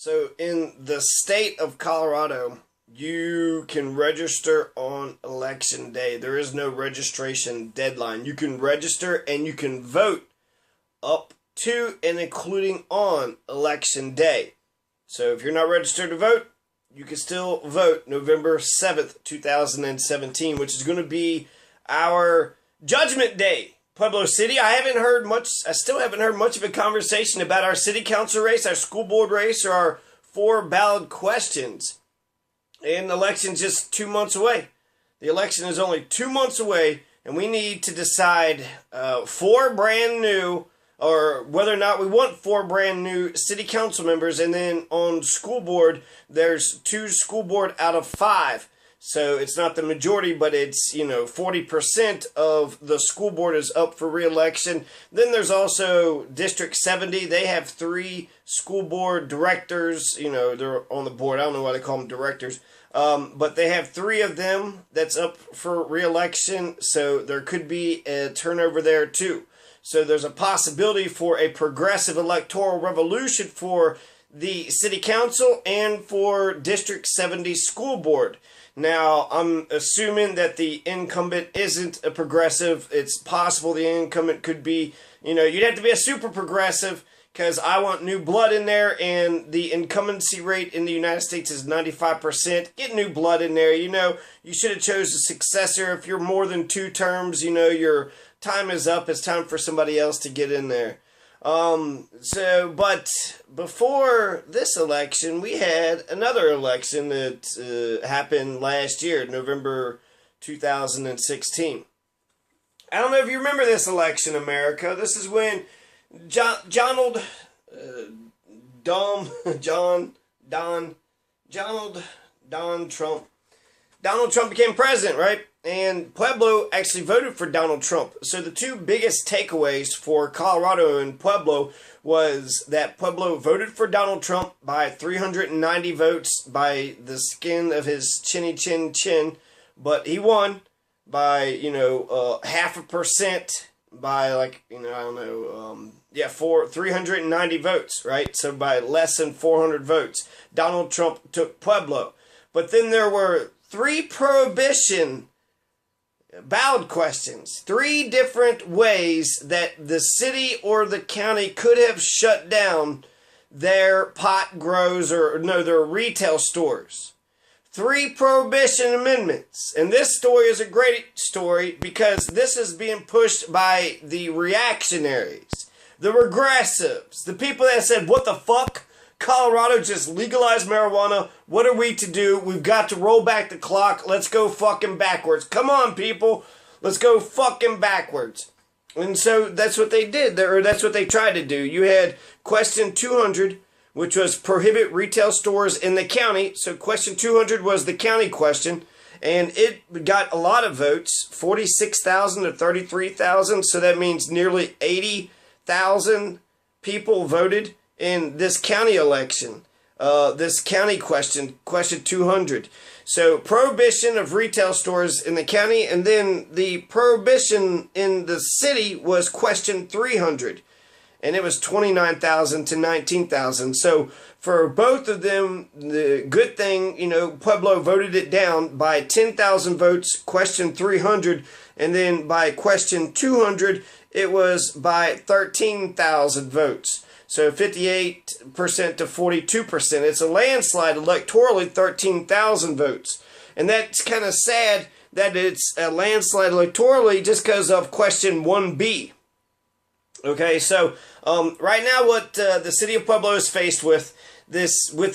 So in the state of Colorado, you can register on election day. There is no registration deadline. You can register and you can vote up to and including on election day. So if you're not registered to vote, you can still vote November 7th, 2017, which is going to be our Judgment Day. Pueblo City, I still haven't heard much of a conversation about our city council race, our school board race, or our 4 ballot questions. And the election's just 2 months away. The election is only 2 months away, and we need to decide 4 brand new, or whether or not we want 4 brand new city council members. And then on school board, there's 2 school board out of 5. So it's not the majority, but it's, 40% of the school board is up for re-election. Then there's also District 70. They have 3 school board directors. They're on the board. I don't know why they call them directors. But they have 3 of them that's up for re-election. So there could be a turnover there too. So there's a possibility for a progressive electoral revolution for the city council and for District 70 school board. Now, I'm assuming that the incumbent isn't a progressive. It's possible the incumbent could be, you'd have to be a super progressive, because I want new blood in there, and the incumbency rate in the United States is 95%. Get new blood in there. You should have chose a successor. If you're more than 2 terms, your time is up. It's time for somebody else to get in there. But before this election, we had another election that happened last year, November 2016. I don't know if you remember this election, America. This is when Donald Trump became president, right? And Pueblo actually voted for Donald Trump. So the 2 biggest takeaways for Colorado and Pueblo was that Pueblo voted for Donald Trump by 390 votes by the skin of his chinny chin, but he won by, 0.5% by 390 votes, right? So by less than 400 votes, Donald Trump took Pueblo. But then there were 3 prohibition ballot questions. 3 different ways that the city or the county could have shut down their pot grows their retail stores. 3 prohibition amendments. And this story is a great story because this is being pushed by the reactionaries, the regressives, the people that said, what the fuck? Colorado just legalized marijuana. What are we to do? We've got to roll back the clock. Let's go fucking backwards. Come on, people. Let's go fucking backwards. And so that's what they did. Or that's what they tried to do. You had question 200, which was prohibit retail stores in the county. So question 200 was the county question. And it got a lot of votes, 46,000 to 33,000. So that means nearly 80,000 people voted in this county election, this county question 200. So prohibition of retail stores in the county, and then the prohibition in the city was question 300, and it was 29,000 to 19,000. So for both of them, the good thing, Pueblo voted it down by 10,000 votes, question 300, and then by question 200, it was by 13,000 votes. So 58% to 42%. It's a landslide electorally, 13,000 votes. And that's kind of sad that it's a landslide electorally just because of question 1B. Okay, so right now what the city of Pueblo is faced with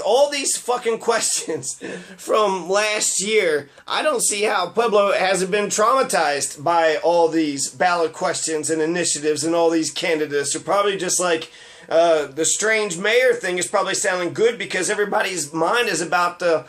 all these fucking questions from last year, I don't see how Pueblo hasn't been traumatized by all these ballot questions and initiatives and all these candidates. Are probably just like, the strange mayor thing is probably sounding good because everybody's mind is about to,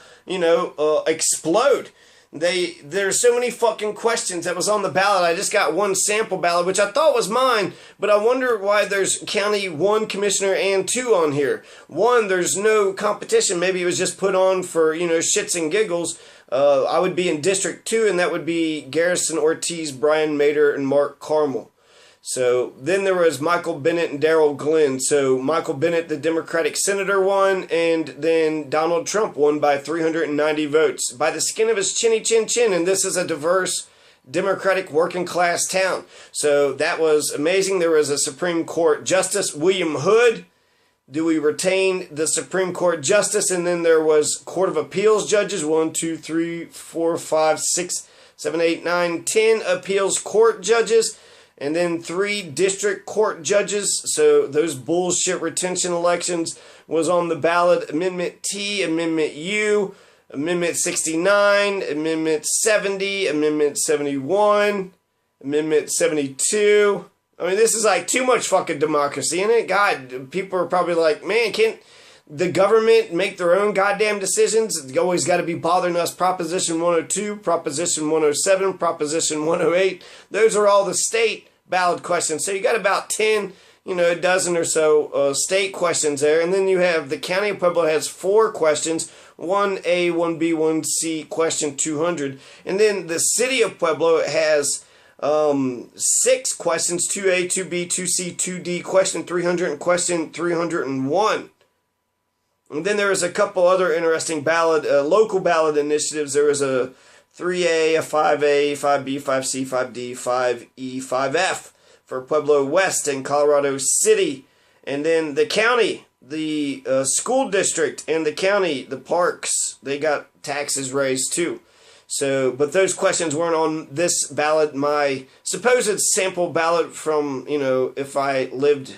explode. There's so many fucking questions that was on the ballot. I just got one sample ballot, which I thought was mine, but I wonder why there's county 1 commissioner and 2 on here. 1, there's no competition. Maybe it was just put on for, shits and giggles. I would be in District 2, and that would be Garrison Ortiz, Brian Mader, and Mark Carmel. So then there was Michael Bennet and Darrell Glenn. So Michael Bennet, the Democratic senator, won, and then Donald Trump won by 390 votes by the skin of his chinny chin chin. And this is a diverse Democratic working class town. So that was amazing. There was a Supreme Court Justice, William Hood. Do we retain the Supreme Court Justice? And then there was Court of Appeals judges, 1, 2, 3, 4, 5, 6, 7, 8, 9, 10 appeals court judges. And then 3 district court judges. So those bullshit retention elections was on the ballot. Amendment T, Amendment U, Amendment 69, Amendment 70, Amendment 71, Amendment 72. I mean, this is like too much fucking democracy, isn't it? God, people are probably like, man, can't the government make their own goddamn decisions? It's always got to be bothering us. Proposition 102, Proposition 107, Proposition 108. Those are all the state ballot questions. So you got about 10, a dozen or so state questions there. And then you have the County of Pueblo has 4 questions. 1A, 1B, 1C, question 200. And then the City of Pueblo has 6 questions, 2A, 2B, 2C, 2D, question 300, and question 301. And then there was a couple other interesting local ballot initiatives. There was a 3A, a 5A, 5B, 5C, 5D, 5E, 5F for Pueblo West and Colorado City. And then the county, the school district and the county, the parks, they got taxes raised too. So, but those questions weren't on this ballot. My supposed sample ballot from, if I lived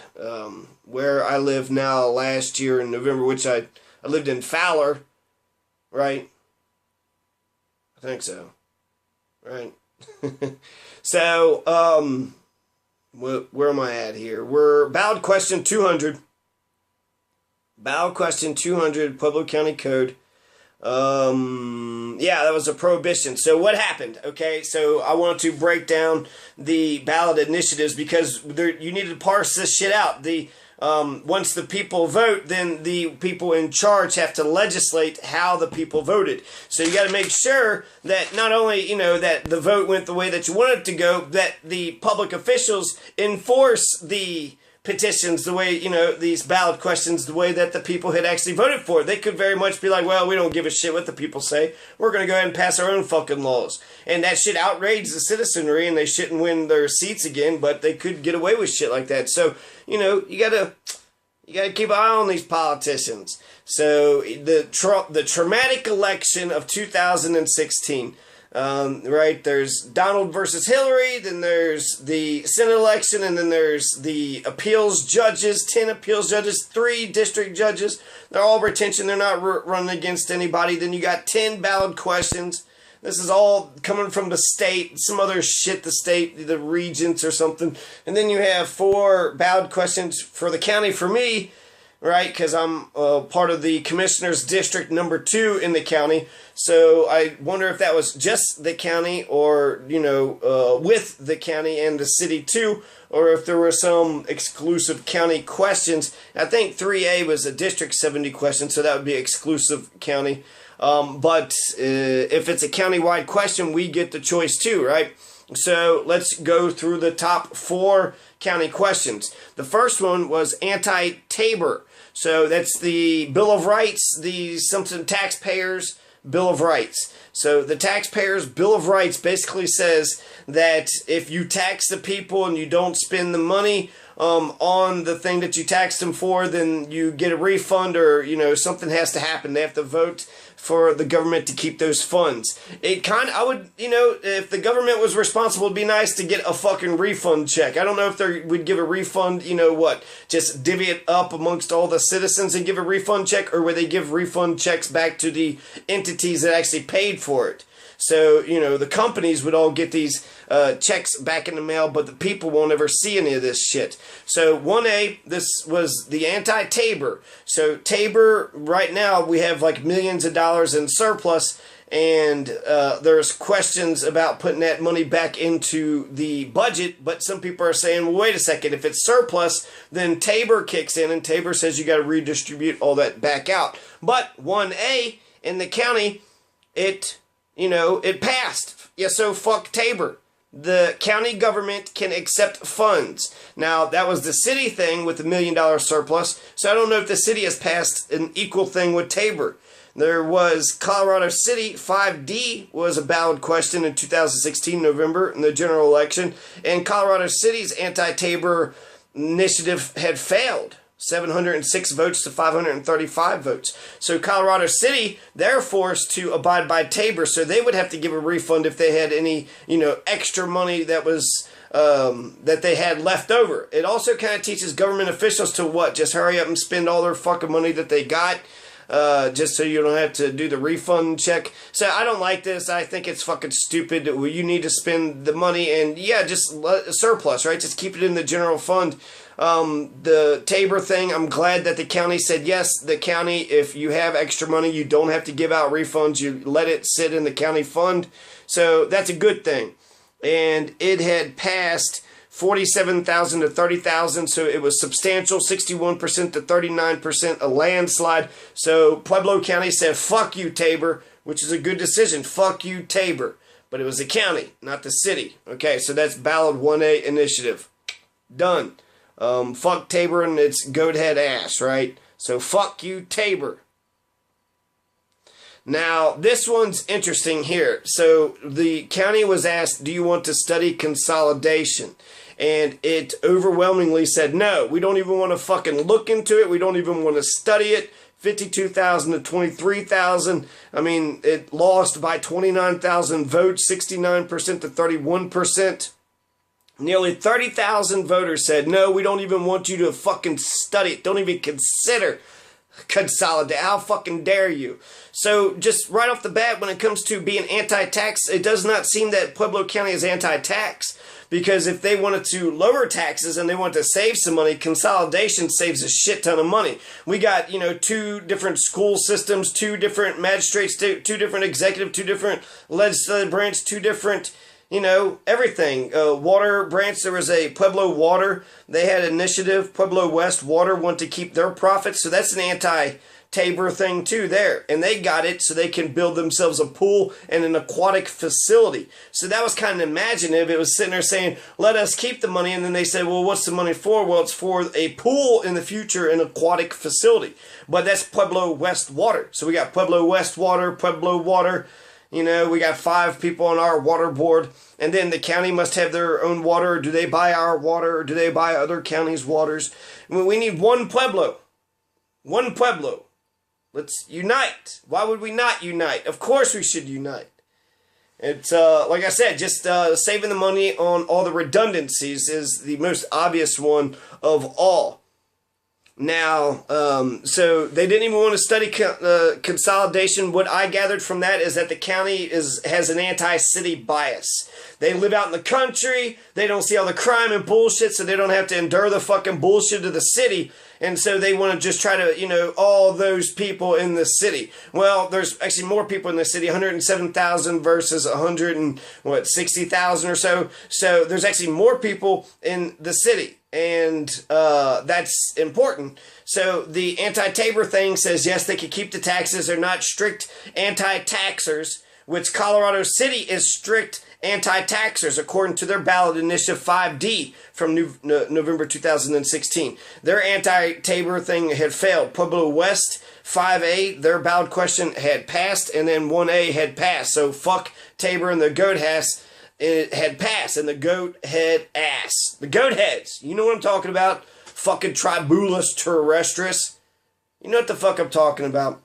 where I live now last year in November, which I lived in Fowler, right? I think so, right? So, where am I at here? We're ballot question 200. Ballot question 200, Pueblo County Code. Yeah, that was a prohibition. So what happened? Okay, so I want to break down the ballot initiatives because you need to parse this shit out. Once the people vote, then the people in charge have to legislate how the people voted. So you got to make sure that not only, that the vote went the way that you want it to go, that the public officials enforce the petitions the way, these ballot questions, the way that the people had actually voted for. They could very much be like, well, we don't give a shit what the people say. We're going to go ahead and pass our own fucking laws. And that shit outraged the citizenry and they shouldn't win their seats again, but they could get away with shit like that. So, you gotta keep an eye on these politicians. So the traumatic election of 2016, right? There's Donald versus Hillary, then there's the Senate election, and then there's the appeals judges, 10 appeals judges, 3 district judges. They're all retention. They're not running against anybody. Then you got 10 ballot questions. This is all coming from the state, some other shit, the regents or something. And then you have 4 ballot questions for the county for me, right? Because I'm part of the commissioner's district number 2 in the county. So I wonder if that was just the county or, with the county and the city too, or if there were some exclusive county questions. I think 3A was a District 70 question, so that would be exclusive county. But if it's a county-wide question, we get the choice too, right? So let's go through the top 4 county questions. The first one was anti-Tabor. So that's the Bill of Rights, the something taxpayers' Bill of Rights. So the taxpayers' Bill of Rights basically says that if you tax the people and you don't spend the money on the thing that you taxed them for, then you get a refund or, something has to happen. They have to vote for the government to keep those funds. I would, if the government was responsible, it'd be nice to get a fucking refund check. I don't know if they would give a refund, just divvy it up amongst all the citizens and give a refund check, or would they give refund checks back to the entities that actually paid for it? So, the companies would all get these checks back in the mail, but the people won't ever see any of this shit. So 1A, this was the anti-Tabor. So Tabor, right now, we have like millions of dollars in surplus, and there's questions about putting that money back into the budget, but some people are saying, well, wait a second, if it's surplus, then Tabor kicks in, and Tabor says you got to redistribute all that back out. But 1A in the county, it passed. Yeah, so fuck Tabor. the county government can accept funds. Now, that was the city thing with the $1 million surplus, so I don't know if the city has passed an equal thing with Tabor. There was Colorado City, 5D was a ballot question in 2016 November in the general election, and Colorado City's anti-Tabor initiative had failed. 706 votes to 535 votes. So Colorado City, they're forced to abide by Tabor, so they would have to give a refund if they had any, extra money that was that they had left over. It also kind of teaches government officials to what? Just hurry up and spend all their fucking money that they got. Just so you don't have to do the refund check. So I don't like this. I think it's fucking stupid. You need to spend the money and just surplus, right? Just keep it in the general fund. The Tabor thing, I'm glad that the county said yes. The county, if you have extra money, you don't have to give out refunds. You let it sit in the county fund. So that's a good thing. And it had passed 47,000 to 30,000, so it was substantial, 61% to 39%, a landslide. So Pueblo County said, fuck you, Tabor, which is a good decision. Fuck you, Tabor. But it was the county, not the city. Okay, so that's Ballot 1A initiative. Done. Fuck Tabor and its goat head ass, right? So fuck you, Tabor. Now, this one's interesting here. So the county was asked, do you want to study consolidation? And it overwhelmingly said, no, we don't even want to fucking look into it. We don't even want to study it. 52,000 to 23,000. I mean, it lost by 29,000 votes, 69% to 31%. Nearly 30,000 voters said, no, we don't even want you to fucking study it. Don't even consider consolidate. How fucking dare you? So just right off the bat, when it comes to being anti-tax, it does not seem that Pueblo County is anti-tax. Because if they wanted to lower taxes and they want to save some money, consolidation saves a shit ton of money. We got, two different school systems, two different magistrates, two different executive, two different legislative branch, two different, everything. Water branch, there was a Pueblo Water. They had an initiative. Pueblo West Water want to keep their profits. So that's an anti-Tabor thing too there. And they got it so they can build themselves a pool and an aquatic facility. So that was kind of imaginative. It was sitting there saying, let us keep the money. And then they said, well, what's the money for? Well, it's for a pool in the future, an aquatic facility. But that's Pueblo West Water. So we got Pueblo West Water, Pueblo Water. We got 5 people on our water board, and then the county must have their own water. Do they buy our water, or do they buy other counties' waters? We need one Pueblo. One Pueblo. Let's unite. Why would we not unite? Of course we should unite. It's, like I said, just saving the money on all the redundancies is the most obvious one of all. Now, so they didn't even want to study consolidation. What I gathered from that is that the county has an anti-city bias. They live out in the country. They don't see all the crime and bullshit, so they don't have to endure the fucking bullshit of the city. And so they want to just try to, all those people in the city. Well, there's actually more people in the city, 107,000 versus 60,000 or so. So there's actually more people in the city. And that's important. So the anti-Tabor thing says, yes, they can keep the taxes. They're not strict anti-taxers, which Colorado City is strict anti-taxers, according to their ballot initiative 5D from November 2016. Their anti-Tabor thing had failed. Pueblo West 5A, their ballot question had passed, and then 1A had passed. So fuck Tabor and the goat ass. It had passed, and the goat head ass. The goat heads. You know what I'm talking about? Fucking Tribulus terrestris. You know what the fuck I'm talking about.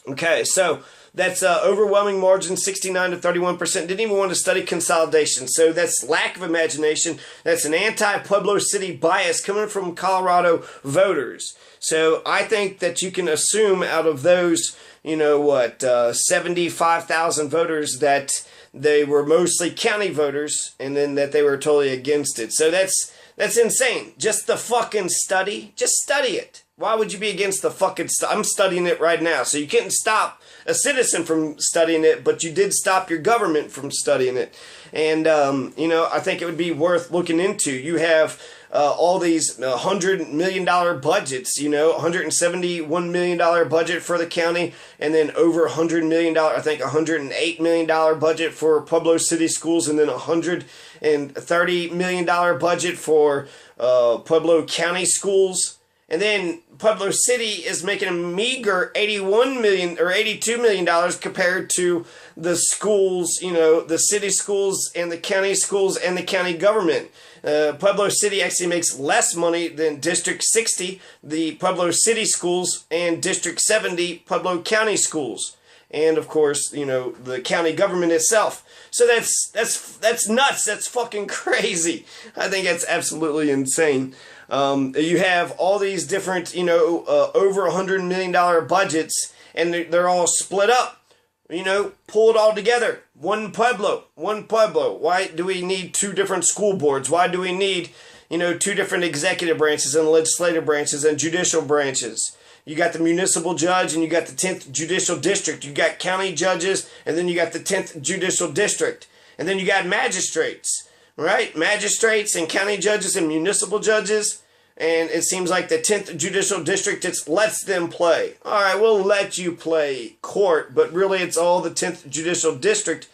Okay, so that's overwhelming margin, 69 to 31%. Didn't even want to study consolidation. So that's lack of imagination. That's an anti-Pueblo City bias coming from Colorado voters. So I think that you can assume out of those, 75,000 voters that they were mostly county voters, and then that they were totally against it. So that's insane. Just the fucking study. Just study it. Why would you be against the fucking I'm studying it right now. So you couldn't stop a citizen from studying it, but you did stop your government from studying it. And, I think it would be worth looking into. You have all these $100 million budgets, $171 million budget for the county, and then over $100 million, I think $108 million budget for Pueblo City schools, and then $130 million budget for Pueblo County schools. And then Pueblo City is making a meager $81 million or $82 million compared to the schools, the city schools and the county schools and the county government. Pueblo City actually makes less money than District 60, the Pueblo City schools, and District 70, Pueblo County schools. And of course, the county government itself. So that's nuts. That's fucking crazy. I think that's absolutely insane. You have all these different, over $100 million budgets, and they're all split up. Pull it all together. One Pueblo. Why do we need two different school boards? Why do we need, two different executive branches and legislative branches and judicial branches? You got the municipal judge and you got the 10th judicial district. You got county judges, and then you got the 10th judicial district. And then you got magistrates, right? Magistrates and county judges and municipal judges. And it seems like the 10th judicial district just lets them play. All right, we'll let you play court, but really it's all the 10th judicial district,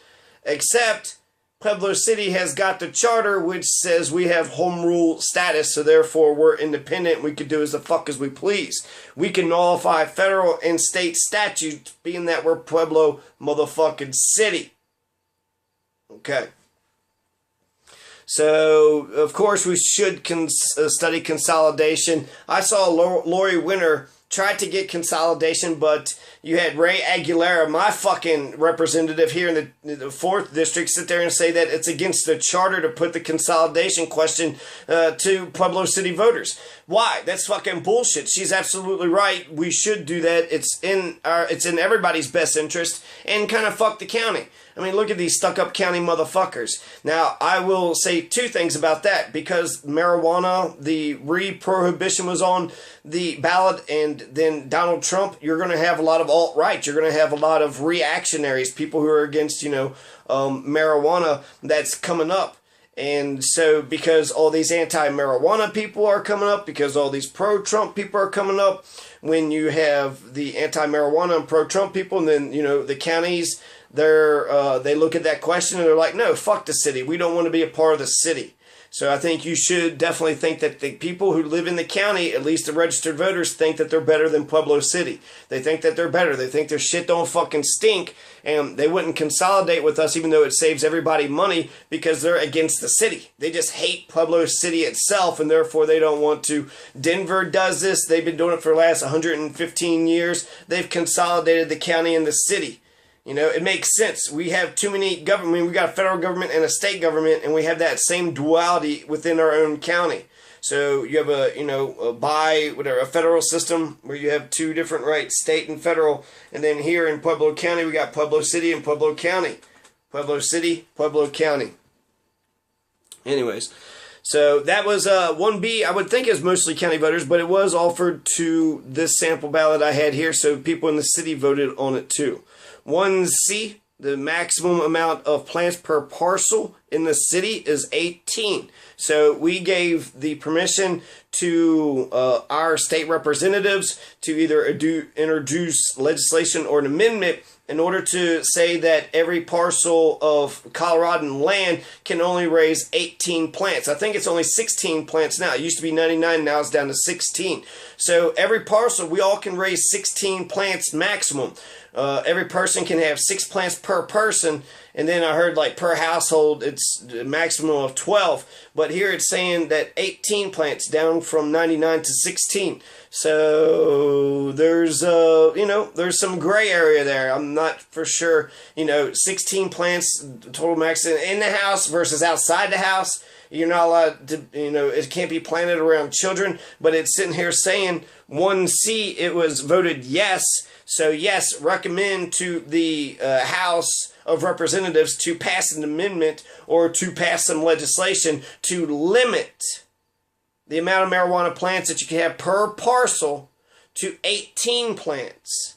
except Pueblo City has got the charter which says we have home rule status, so therefore we're independent. We can do as the fuck as we please. We can nullify federal and state statutes, being that we're Pueblo motherfucking City. Okay. So, of course, we should study consolidation. I saw Lori Winter tried to get consolidation, but you had Ray Aguilera, my fucking representative here in the 4th District, sit there and say that it's against the charter to put the consolidation question to Pueblo City voters. Why? That's fucking bullshit. She's absolutely right. We should do that. It's in everybody's best interest, and kind of fuck the county. I mean, look at these stuck-up county motherfuckers. Now, I will say two things about that. Because marijuana, the re-prohibition was on the ballot, and then Donald Trump, you're going to have a lot of alt-right. You're going to have a lot of reactionaries, people who are against, marijuana that's coming up. And so, because all these anti-marijuana people are coming up, because all these pro-Trump people are coming up, when you have the anti-marijuana and pro-Trump people, and then, the counties, they look at that question and they're like, no, fuck the city. We don't want to be a part of the city. So I think you should definitely think that the people who live in the county, at least the registered voters, think that they're better than Pueblo City. They think that they're better. They think their shit don't fucking stink, and they wouldn't consolidate with us even though it saves everybody money, because they're against the city. They just hate Pueblo City itself, and therefore they don't want to. Denver does this. They've been doing it for the last 115 years. They've consolidated the county and the city. It makes sense. We have too many government. I mean, we got a federal government and a state government, and we have that same duality within our own county. So you have a federal system where you have two different rights, state and federal. And then here in Pueblo County, we got Pueblo City and Pueblo County. Pueblo City, Pueblo County. Anyways, so that was 1B. I would think it was mostly county voters, but it was offered to this sample ballot I had here, so people in the city voted on it too. 1C, the maximum amount of plants per parcel in the city is 18. So we gave the permission to our state representatives to either introduce legislation or an amendment in order to say that every parcel of Coloradan land can only raise 18 plants. I think it's only 16 plants now. It used to be 99, now it's down to 16. So every parcel, we all can raise 16 plants maximum. Every person can have 6 plants per person, and then I heard like per household it's a maximum of 12, but here it's saying that 18 plants, down from 99 to 16. So there's there's some gray area there. I'm not for sure. 16 plants total max in the house versus outside the house. You're not allowed to, it can't be planted around children, but it's sitting here saying 1C, it was voted yes. So yes, recommend to the House of Representatives to pass an amendment or to pass some legislation to limit the amount of marijuana plants that you can have per parcel to 18 plants.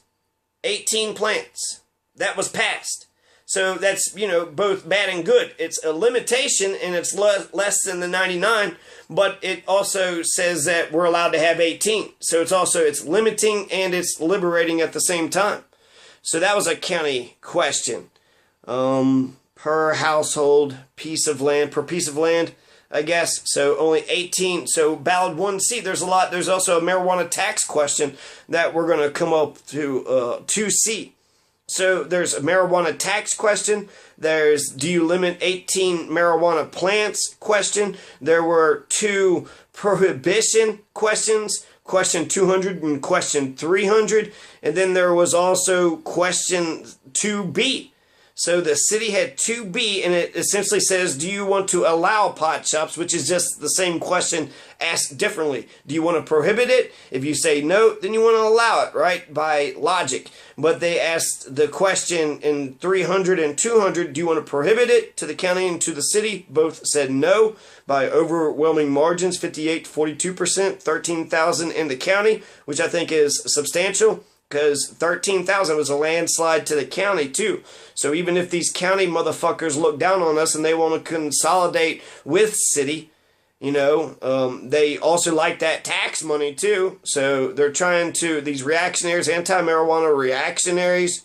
18 plants. That was passed. So that's, both bad and good. It's a limitation and it's less than the 99, but it also says that we're allowed to have 18. So it's limiting and it's liberating at the same time. So that was a county question. Per household piece of land, per piece of land, I guess. So only 18. So ballot 1C, there's a lot. There's also a marijuana tax question that we're going to come up to 2C. So there's a marijuana tax question. There's, do you limit 18 marijuana plants question. There were 2 prohibition questions, question 200 and question 300. And then there was also question 2B. So the city had 2B, and it essentially says, do you want to allow pot shops, which is just the same question asked differently. Do you want to prohibit it? If you say no, then you want to allow it, right, by logic. But they asked the question in 300 and 200, do you want to prohibit it to the county and to the city? Both said no by overwhelming margins, 58-42%, 13,000 in the county, which I think is substantial. Because 13,000 was a landslide to the county, too. So even if these county motherfuckers look down on us and they want to consolidate with city, they also like that tax money, too. So they're trying to, these reactionaries, anti-marijuana reactionaries,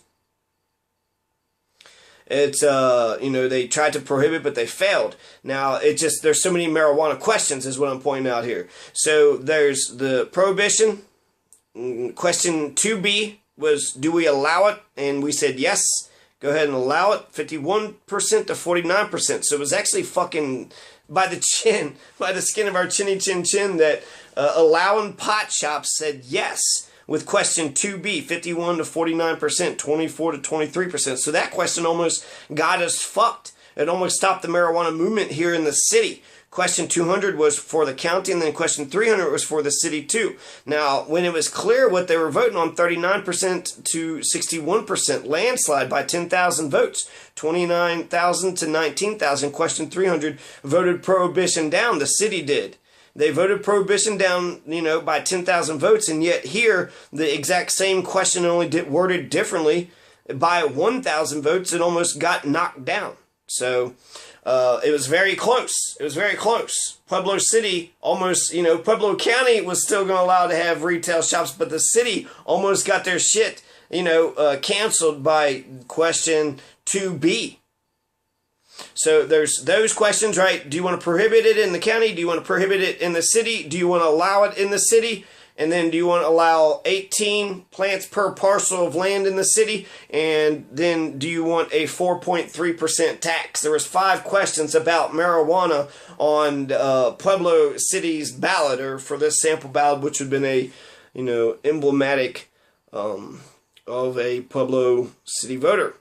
it's, they tried to prohibit, but they failed. Now, there's so many marijuana questions is what I'm pointing out here. So there's the prohibition. Question 2B was, do we allow it? And we said yes. Go ahead and allow it. 51% to 49%. So it was actually fucking by the chin, by the skin of our chinny chin chin that allowing pot shops said yes. With question 2B, 51 to 49%, 24 to 23%. So that question almost got us fucked. It almost stopped the marijuana movement here in the city. Question 200 was for the county, and then question 300 was for the city too. Now, when it was clear what they were voting on, 39% to 61%, landslide by 10,000 votes, 29,000 to 19,000. Question 300 voted prohibition down. The city did. They voted prohibition down, by 10,000 votes, and yet here, the exact same question only worded differently. By 1,000 votes, it almost got knocked down. So it was very close. It was very close. Pueblo City almost, Pueblo County was still going to allow to have retail shops, but the city almost got their shit, canceled by question 2B. So there's those questions, right? Do you want to prohibit it in the county? Do you want to prohibit it in the city? Do you want to allow it in the city? And then do you want to allow 18 plants per parcel of land in the city? And then do you want a 4.3% tax? There was 5 questions about marijuana on Pueblo City's ballot, or for this sample ballot, which would have been a, emblematic of a Pueblo City voter.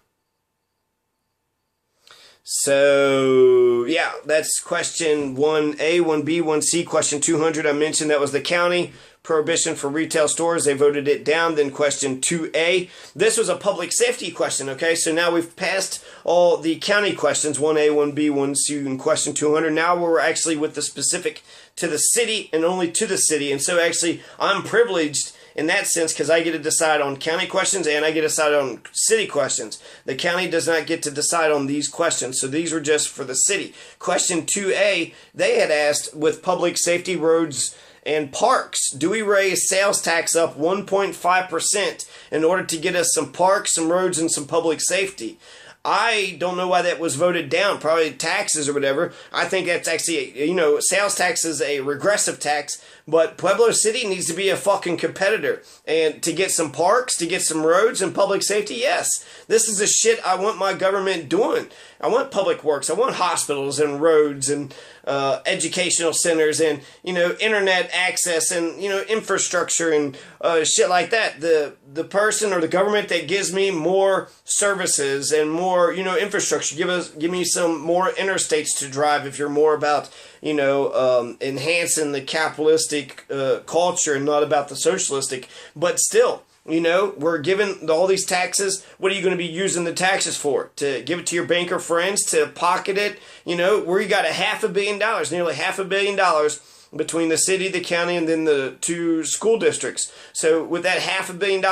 So, yeah, that's question 1A, 1B, 1C. Question 200, I mentioned that was the county. Prohibition for retail stores, they voted it down. Then question 2A. This was a public safety question, okay? So now we've passed all the county questions, 1A, 1B, 1C, and question 200. Now we're actually with the specific to the city and only to the city. And so actually, I'm privileged in that sense because I get to decide on county questions and I get to decide on city questions. The county does not get to decide on these questions. So these were just for the city. Question 2A, they had asked with public safety, roads, and parks, do we raise sales tax up 1.5% in order to get us some parks, some roads, and some public safety? I don't know why that was voted down, probably taxes or whatever. I think that's actually, sales tax is a regressive tax, but Pueblo City needs to be a fucking competitor. And to get some parks, to get some roads and public safety, yes. This is the shit I want my government doing. I want public works. I want hospitals and roads and educational centers and, internet access and, infrastructure and shit like that. The person or the government that gives me more services and more, infrastructure, give me some more interstates to drive if you're more about, enhancing the capitalistic culture and not about the socialistic. But still, we're given all these taxes. What are you going to be using the taxes for? To give it to your banker friends, to pocket it? Where you got $500 million, nearly $500 million between the city, the county, and then the 2 school districts. So with that $500 million,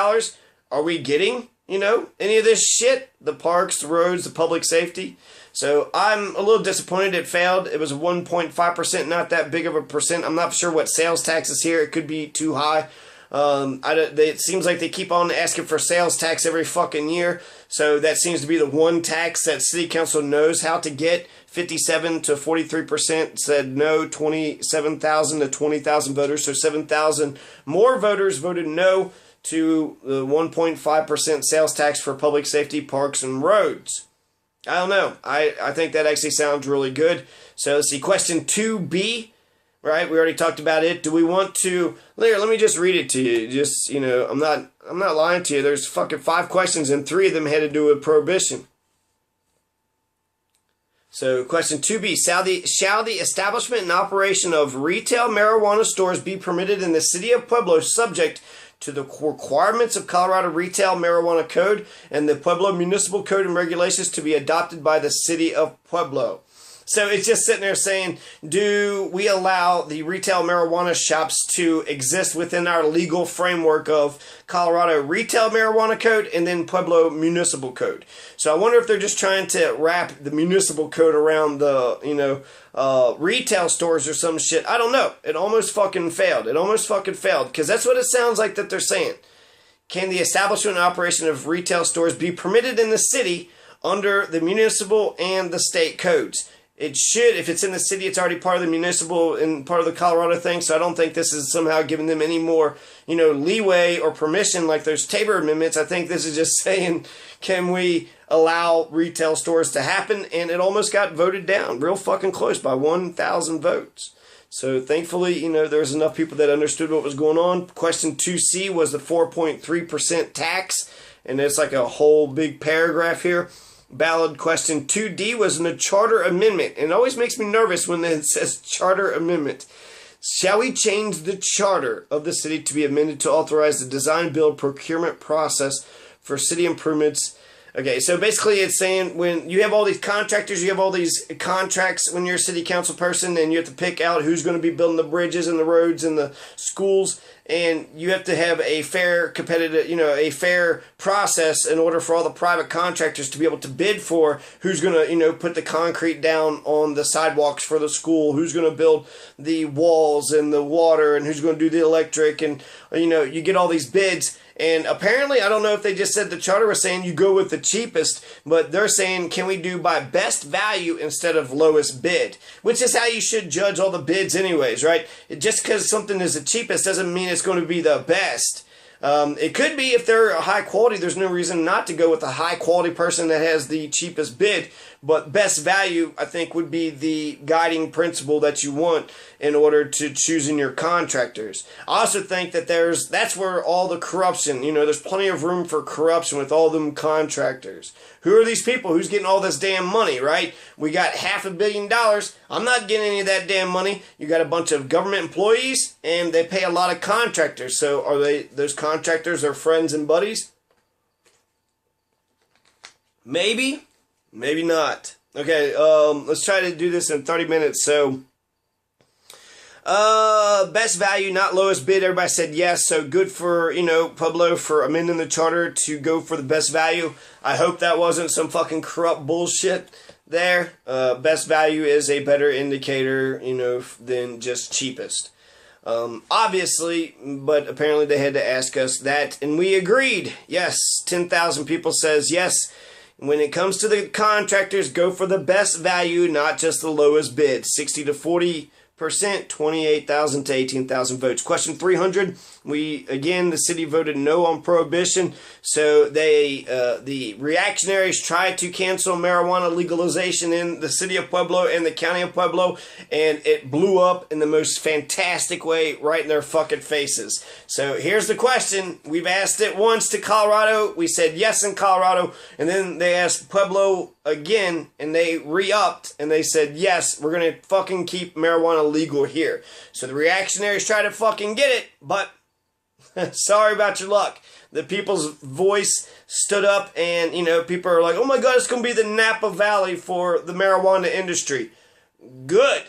are we getting, any of this shit, the parks, the roads, the public safety. So I'm a little disappointed it failed. It was 1.5%, not that big of a percent. I'm not sure what sales tax is here. It could be too high. It seems like they keep on asking for sales tax every fucking year. So that seems to be the one tax that city council knows how to get. 57 to 43% said no, 27,000 to 20,000 voters. So 7,000 more voters voted no to the 1.5% sales tax for public safety, parks, and roads. I don't know. I think that actually sounds really good. So let's see, question 2B, right? We already talked about it. Do we want to, let me just read it to you. Just, I'm not lying to you. There's fucking 5 questions and 3 of them had to do with prohibition. So question 2B, shall the establishment and operation of retail marijuana stores be permitted in the city of Pueblo subject to the requirements of Colorado Retail Marijuana Code and the Pueblo Municipal Code and Regulations to be adopted by the city of Pueblo? So it's just sitting there saying, do we allow the retail marijuana shops to exist within our legal framework of Colorado Retail Marijuana Code and then Pueblo Municipal Code? So I wonder if they're just trying to wrap the municipal code around the, retail stores or some shit. I don't know. It almost fucking failed. Because that's what it sounds like that they're saying. Can the establishment and operation of retail stores be permitted in the city under the municipal and the state codes? It should. If it's in the city, it's already part of the municipal and part of the Colorado thing. So I don't think this is somehow giving them any more, leeway or permission like those Tabor amendments. I think this is just saying, can we allow retail stores to happen? And it almost got voted down real fucking close by 1,000 votes. So thankfully, there's enough people that understood what was going on. Question 2C was the 4.3% tax. And it's like a whole big paragraph here. Ballot question 2D was in a charter amendment. And it always makes me nervous when it says charter amendment. Shall we change the charter of the city to be amended to authorize the design, build, procurement process for city improvements? Okay, so basically it's saying when you have all these contractors, you have all these contracts when you're a city council person and you have to pick out who's going to be building the bridges and the roads and the schools, and you have to have a fair competitive, a fair process in order for all the private contractors to be able to bid for who's going to, put the concrete down on the sidewalks for the school, who's going to build the walls and the water, and who's going to do the electric, and, you get all these bids. And apparently, I don't know if they just said the charter was saying you go with the cheapest, but they're saying, can we do by best value instead of lowest bid? Which is how you should judge all the bids anyways, right? Just because something is the cheapest doesn't mean it's going to be the best. It could be if they're high quality, there's no reason not to go with a high quality person that has the cheapest bid. But best value, I think, would be the guiding principle that you want in order to choosing your contractors. I also think that that's where all the corruption, there's plenty of room for corruption with all them contractors. Who are these people? Who's getting all this damn money, right? We got $500 million. I'm not getting any of that damn money. You got a bunch of government employees, and they pay a lot of contractors. So are those contractors are friends and buddies? Maybe. Maybe not. Okay, let's try to do this in 30 minutes. So, best value, not lowest bid. Everybody said yes. So good for, Pueblo for amending the charter to go for the best value. I hope that wasn't some fucking corrupt bullshit there. Best value is a better indicator, than just cheapest. Obviously, but apparently they had to ask us that, and we agreed. Yes, 10,000 people says yes. When it comes to the contractors, go for the best value, not just the lowest bid. 60 to 40%, 28,000 to 18,000 votes. Question 300. The city voted no on prohibition. So the reactionaries tried to cancel marijuana legalization in the city of Pueblo and the county of Pueblo, and it blew up in the most fantastic way right in their fucking faces. So here's the question. We've asked it once to Colorado. We said yes in Colorado, and then they asked Pueblo again, and they re-upped, and they said yes, we're going to fucking keep marijuana legal here. So the reactionaries tried to fucking get it, but sorry about your luck. The people's voice stood up, and, people are like, oh my God, it's going to be the Napa Valley for the marijuana industry. Good.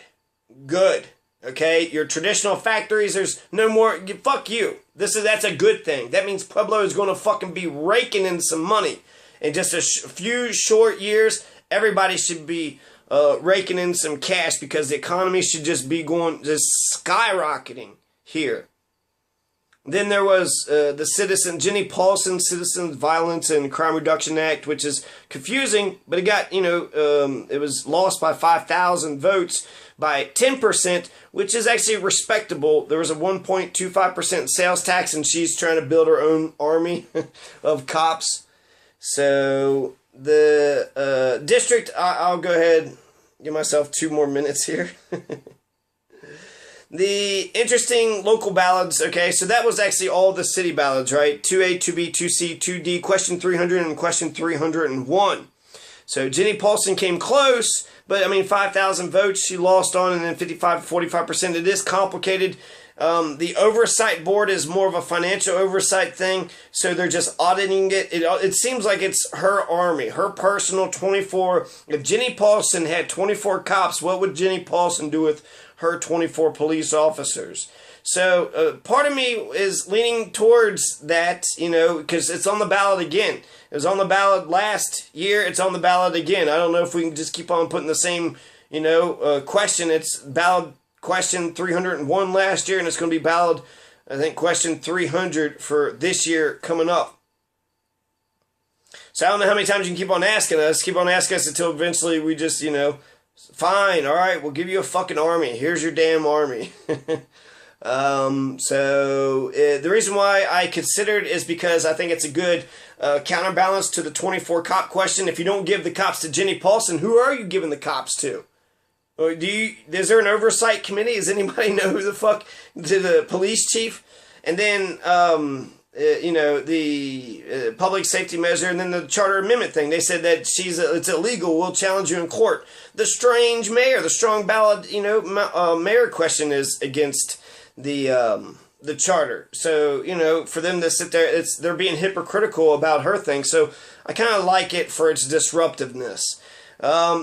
Okay? Your traditional factories, there's no more, fuck you. That's a good thing. That means Pueblo is going to fucking be raking in some money. In just a few short years, everybody should be raking in some cash because the economy should just be skyrocketing here. Then there was the Jenny Paulson Citizens Violence and Crime Reduction Act, which is confusing, but it got, it was lost by 5,000 votes by 10%, which is actually respectable. There was a 1.25% sales tax, and she's trying to build her own army of cops. So the district, I'll go ahead, give myself 2 more minutes here. The interesting local ballots, okay, so that was actually all the city ballots, right? 2A, 2B, 2C, 2D, question 300, and question 301. So Jenny Paulson came close, but 5,000 votes she lost on, and then 55 to 45%. It is complicated. The oversight board is more of a financial oversight thing, so they're just auditing it. It seems like it's her army, her personal 24. If Jenny Paulson had 24 cops, what would Jenny Paulson do with her 24 police officers? So part of me is leaning towards that, because it's on the ballot again. It was on the ballot last year. It's on the ballot again. I don't know if we can just keep on putting the same, question. It's ballot question 301 last year, and it's going to be ballot, I think, question 300 for this year coming up. So I don't know how many times you can keep on asking us. Keep on asking us until eventually we just, fine, all right, we'll give you a fucking army. Here's your damn army. The reason why I considered is because I think it's a good counterbalance to the 24 cop question. If you don't give the cops to Jenny Paulson, who are you giving the cops to? Or is there an oversight committee? Does anybody know who the fuck, to the police chief? And then, the public safety measure, and then the charter amendment thing. They said that it's illegal. We'll challenge you in court. The strange mayor, the strong ballot, mayor question is against the charter. So, for them to sit there, they're being hypocritical about her thing. So I kind of like it for its disruptiveness.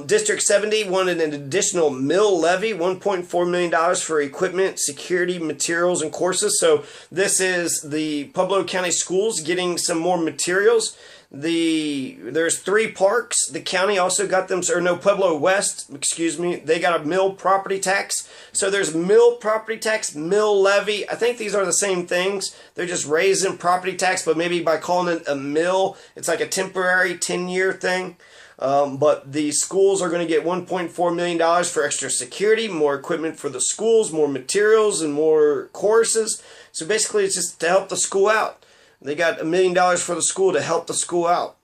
District 70 wanted an additional mill levy, $1.4 million for equipment, security, materials, and courses. So this is the Pueblo County Schools getting some more materials. There's 3 parks. The county also got them, Pueblo West, they got a mill property tax. So there's mill property tax, mill levy. I think these are the same things. They're just raising property tax, but maybe by calling it a mill, it's like a temporary 10-year thing. But the schools are going to get $1.4 million for extra security, more equipment for the schools, more materials, and more courses. So basically, it's just to help the school out. They got $1 million for the school to help the school out.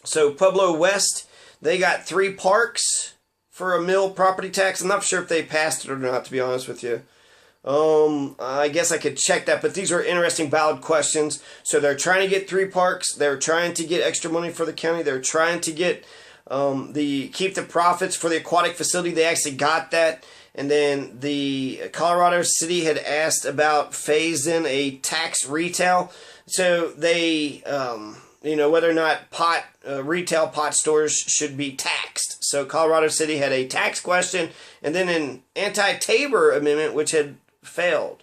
So Pueblo West, they got 3 parks for a mill property tax. I'm not sure if they passed it or not, to be honest with you. I guess I could check that, but these are interesting ballot questions. So they're trying to get 3 parks. They're trying to get extra money for the county. They're trying to get keep the profits for the aquatic facility. They actually got that. And then the Colorado City had asked about phasing a tax retail. So they, whether or not retail pot stores should be taxed. So Colorado City had a tax question, and then an anti-Tabor amendment, which had failed.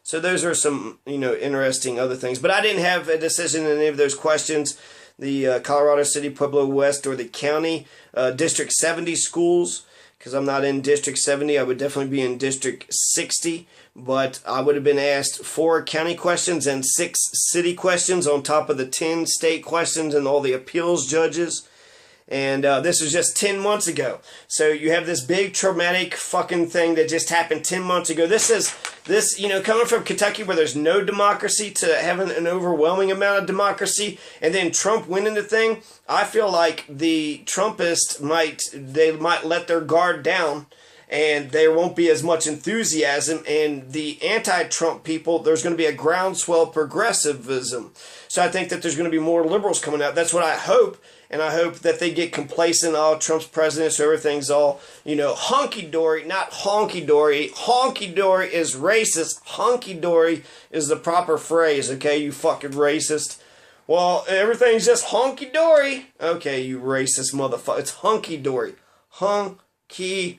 So those are some, interesting other things. But I didn't have a decision in any of those questions. The Colorado City, Pueblo West, or the county, District 70 schools, because I'm not in District 70. I would definitely be in District 60. But I would have been asked 4 county questions and 6 city questions on top of the 10 state questions and all the appeals judges. And this was just 10 months ago. So you have this big traumatic fucking thing that just happened 10 months ago. This, coming from Kentucky where there's no democracy to having an overwhelming amount of democracy, and then Trump winning the thing, I feel like the Trumpists might let their guard down, and there won't be as much enthusiasm, and the anti-Trump people, there's going to be a groundswell progressivism. So I think that there's going to be more liberals coming out. That's what I hope, and I hope that they get complacent. Oh, Trump's president, so everything's all, hunky-dory, not honky-dory. Honky-dory is racist. Honky-dory is the proper phrase, okay, you fucking racist. Well, everything's just honky-dory. Okay, you racist motherfucker. It's hunky-dory. Hunky-dory.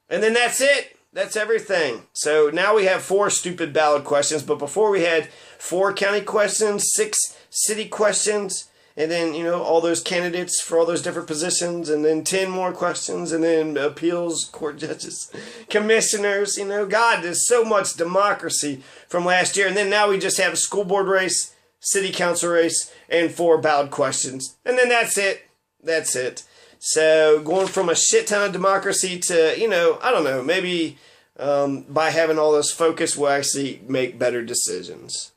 And then that's it. That's everything. So now we have 4 stupid ballot questions, but before we had 4 county questions, 6 city questions, and then, you know, all those candidates for all those different positions, and then 10 more questions, and then appeals, court judges, commissioners. You know, God, there's so much democracy from last year. And then now we just have a school board race, city council race, and 4 ballot questions. And then that's it. That's it. So going from a shit ton of democracy to, you know, I don't know, maybe by having all this focus we'll actually make better decisions.